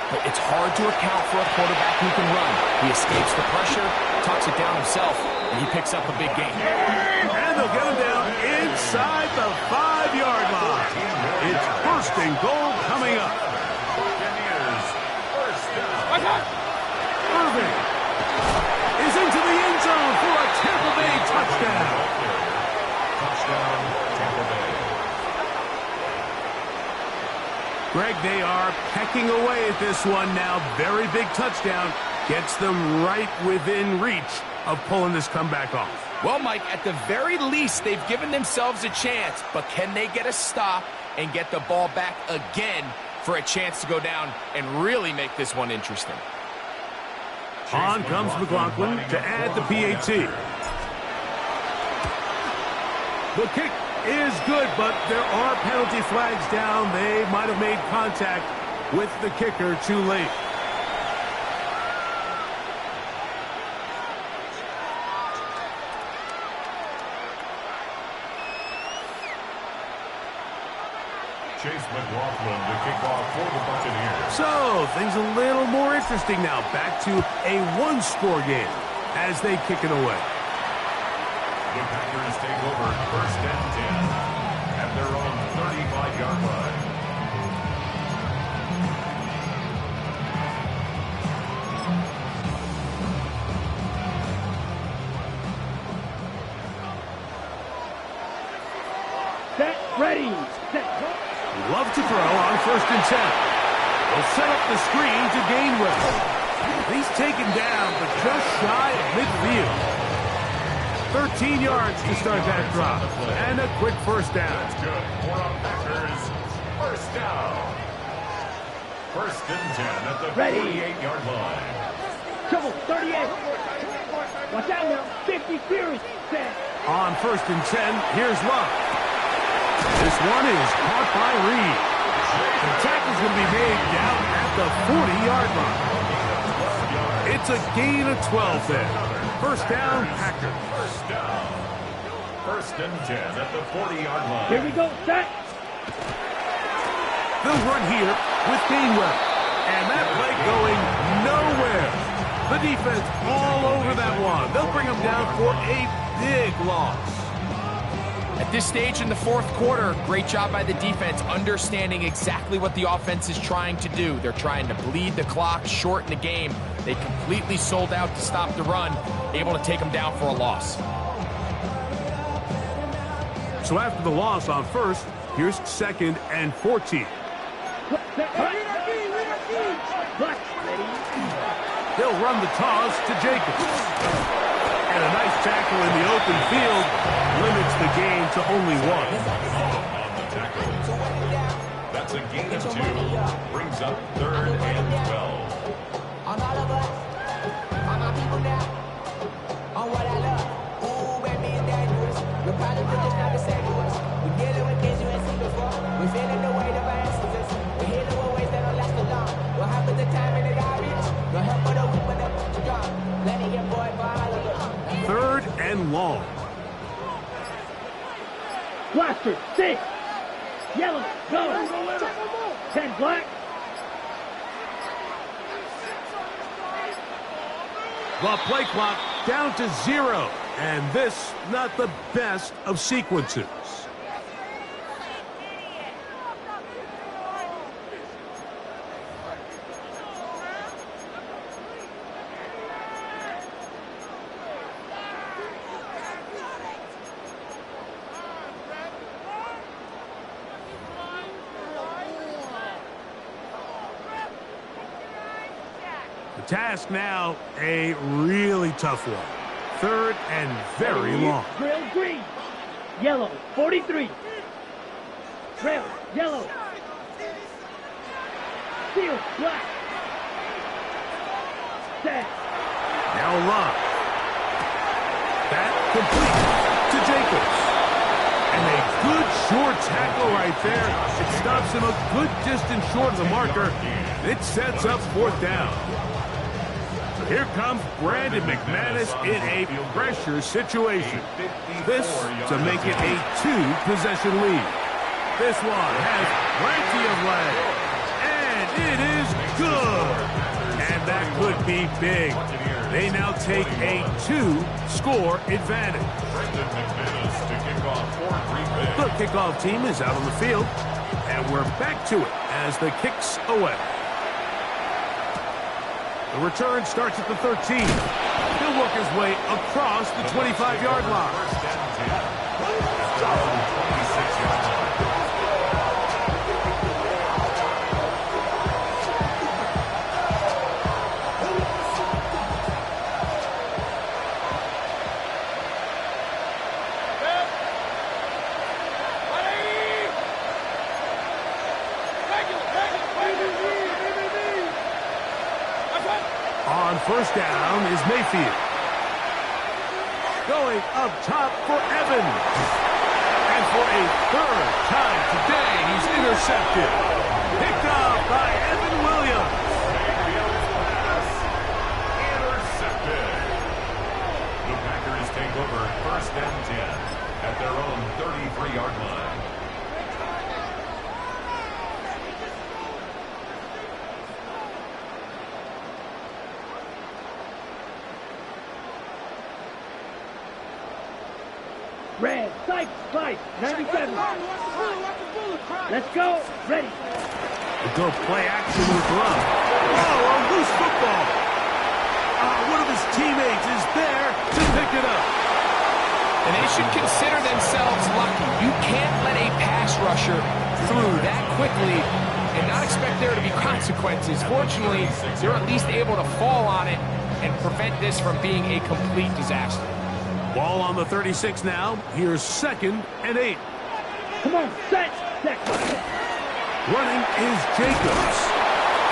but it's hard to account for a quarterback who can run. He escapes the pressure, tucks it down himself, and he picks up a big gain. And they'll get him down inside the 5-yard line. It's 1st and goal coming up. Buccaneers, first down. Irving is into the end zone for a Tampa Bay touchdown. Touchdown, Tampa Bay. Greg, they are pecking away at this one now. Very big touchdown. Gets them right within reach of pulling this comeback off. Well, Mike, at the very least, they've given themselves a chance, but can they get a stop and get the ball back again for a chance to go down and really make this one interesting? On comes McLaughlin to add the PAT. The kick is good, but there are penalty flags down. They might have made contact with the kicker too late. Chase McLaughlin to kick off for the Buccaneers. So, things a little more interesting now. Back to a 1-score game as they kick it away. The Packers take over 1st and 10 at their own 35-yard line. Set, ready, set. Love to throw on 1st and 10. They'll set up the screen to Gainwell. He's taken down, but just shy of midfield. 13 yards to start that drop. And a quick first down. That's good for a Packers first down. 1st and 10 at the 48-yard line. Trouble, 38. Watch out now, 50 series, set. On 1st and 10, here's Love. This one is caught by Reed. The tackle's going to be made down at the 40-yard line. It's a gain of 12 there. First down, Packers. First down. First and 10 at the 40-yard line. Here we go, set. They'll run here with Gainwell. And that play going nowhere. The defense all over that one. They'll bring them down for a big loss. At this stage in the fourth quarter, great job by the defense understanding exactly what the offense is trying to do. They're trying to bleed the clock, shorten the game. They completely sold out to stop the run, able to take them down for a loss. So after the loss on first, here's second and 14. He'll run the toss to Jacobs. And a nice tackle in the open field limits the gain to only one. On the tackle. That's a gain of 2. Brings up third and 12. On all of us, on my people now, on what I love. Ooh, baby, it's dangerous. We're probably just not the same to us. We're dealing with kids you ain't seen before. We're feeling the weight of our ancestors. We're healing with ways that don't last for long. What happens the time in the garbage? No help for the weak, but the strong. Letting your boy for all of us. Third and long. Blaster, 6. Yellow, go. 10 black. The play clock down to 0. And this, not the best of sequences. Task now, a really tough one. Third and very long. Trail green. Yellow, 43. Trail, yellow. Steel, black. Set. Now run. That complete to Jacobs. And a good short tackle right there. It stops him a good distance short of the marker. It sets up fourth down. Here comes Brandon McManus in a pressure situation. This to make it a 2-possession lead. This one has plenty of leg. And it is good. And that could be big. They now take a 2-score advantage. The kickoff team is out on the field. And we're back to it as the kick's away. The return starts at the 13. He'll work his way across the 25-yard line. On first down is Mayfield. Going up top for Evans. And for a third time today, he's intercepted. Picked up by Evan Williams. Intercepted. The Packers take over first and 10 at their own 33-yard line. Red, sight, 97. Let's go. Ready. We'll go play action with glove. Oh, a loose football. One of his teammates is there to pick it up. And they should consider themselves lucky. You can't let a pass rusher through that quickly and not expect there to be consequences. Fortunately, they're at least able to fall on it and prevent this from being a complete disaster. Ball on the 36 now. Here's second and 8. Come on, set. Running is Jacobs.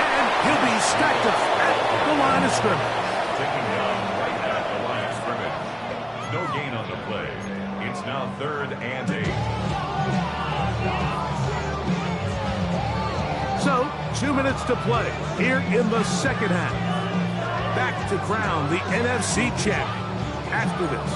And he'll be stacked up at the line of scrimmage. Taking down right at the line of scrimmage. No gain on the play. It's now third and 8. 2 minutes to play here in the second half. Back to crown the NFC champ after this.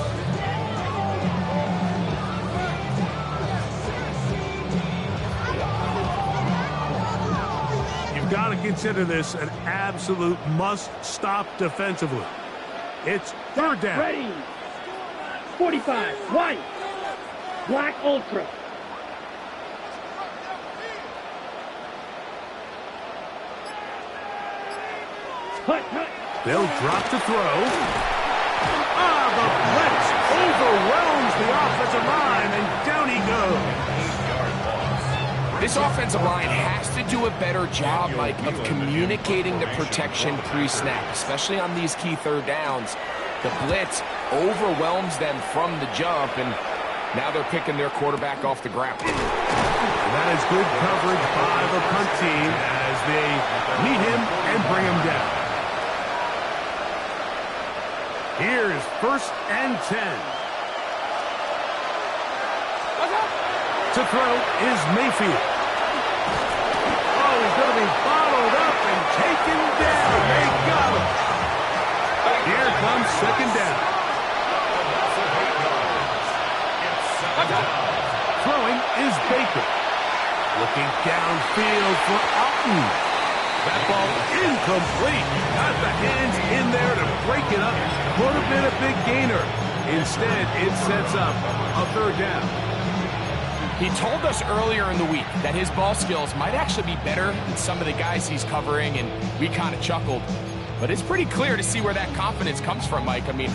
You've got to consider this an absolute must-stop defensively. It's third down. Ready. 45. White. Black Ultra. Hut, hut. They'll drop to throw. The blitz overwhelms the offensive line, and down he goes. This offensive line has to do a better job, Mike, of communicating the protection pre-snap, especially on these key third downs. The blitz overwhelms them from the jump, and now they're picking their quarterback off the ground. And that is good coverage by the punt team as they meet him and bring him down. Here's 1st and 10. To throw is Mayfield. Oh, he's going to be bottled up and taken down. They got him. Here comes second down. Throwing is Baker. Looking downfield for Alton. That ball incomplete. Got the hands in there to break it up. Would have been a big gainer. Instead, it sets up a third down. He told us earlier in the week that his ball skills might actually be better than some of the guys he's covering, and we kind of chuckled. But it's pretty clear to see where that confidence comes from, Mike. I mean,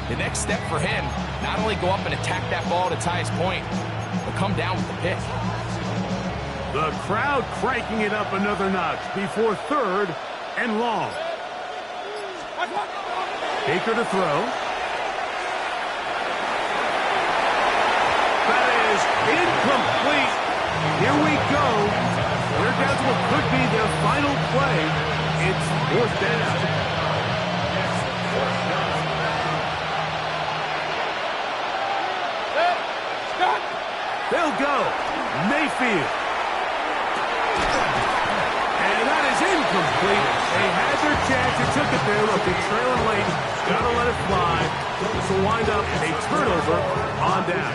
the next step for him, not only go up and attack that ball to tie his point, but come down with the pick. The crowd cranking it up another notch before third and long. Baker to throw. That is incomplete. Here we go. They're down to what could be their final play. It's 4th down. They'll go. Mayfield. And that is incomplete. They had their chance. They took it there. Look, they're trailing late. Gotta let it fly. This will wind up a turnover on down.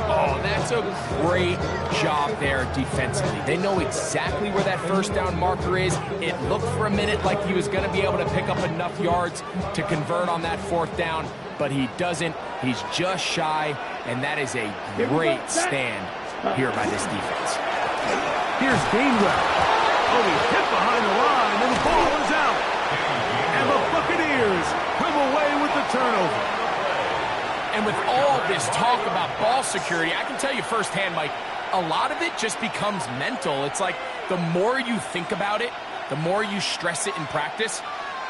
Oh, that's a great job there defensively. They know exactly where that first down marker is. It looked for a minute like he was going to be able to pick up enough yards to convert on that 4th down, but he doesn't. He's just shy, and that is a great stand here by this defense. Here's Gainwell. Oh, he's hit behind the line, and the ball is out. And the Buccaneers come away with the turnover. And with all this talk about ball security, I can tell you firsthand, Mike, a lot of it just becomes mental. It's like the more you think about it, the more you stress it in practice,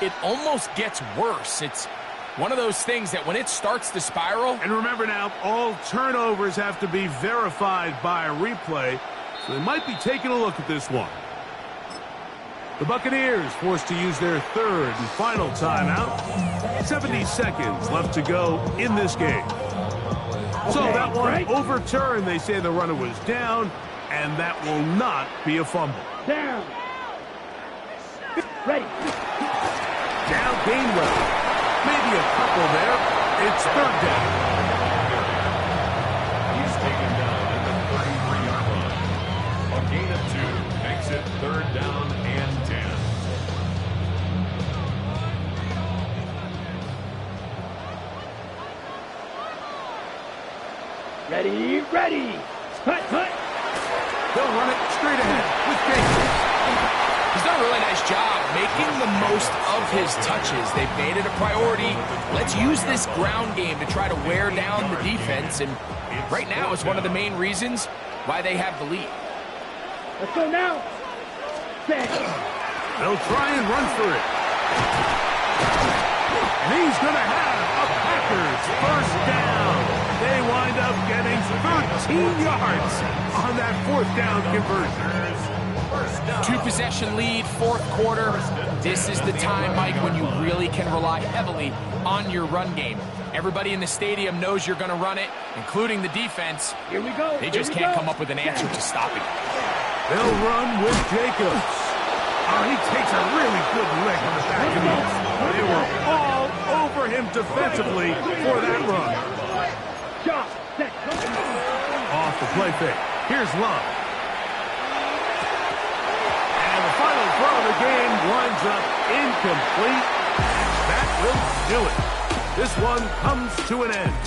it almost gets worse. It's one of those things that when it starts to spiral... And remember now, all turnovers have to be verified by a replay, so they might be taking a look at this one. The Buccaneers forced to use their third and final timeout. 70 seconds left to go in this game. So that one overturned. They say the runner was down, and that will not be a fumble. Down. Ready. Down Gainwell. Maybe a couple there. It's third down. He's taken down at the 33-yard line. A gain of 2 makes it third down and 10. Ready, ready. Hut, hut. They'll run it straight ahead with Baker. He's done a really nice job making the most of his touches. They've made it a priority. Let's use this ground game to try to wear down the defense, and right now is one of the main reasons why they have the lead. Let's go now. Set. They'll try and run for it. And he's going to have a Packers first down. They wind up getting 13 yards on that 4th down conversion. 2-possession lead, 4th quarter. This is the time, Mike, when you really can rely heavily on your run game. Everybody in the stadium knows you're going to run it, including the defense. Here we go. They just can't come up with an answer to stop it. They'll run with Jacobs. Oh, he takes a really good leg on the back of him. They were all over him defensively for that run. Off the play fake. Here's Love. And the final throw of the game winds up incomplete. That will do it. This one comes to an end.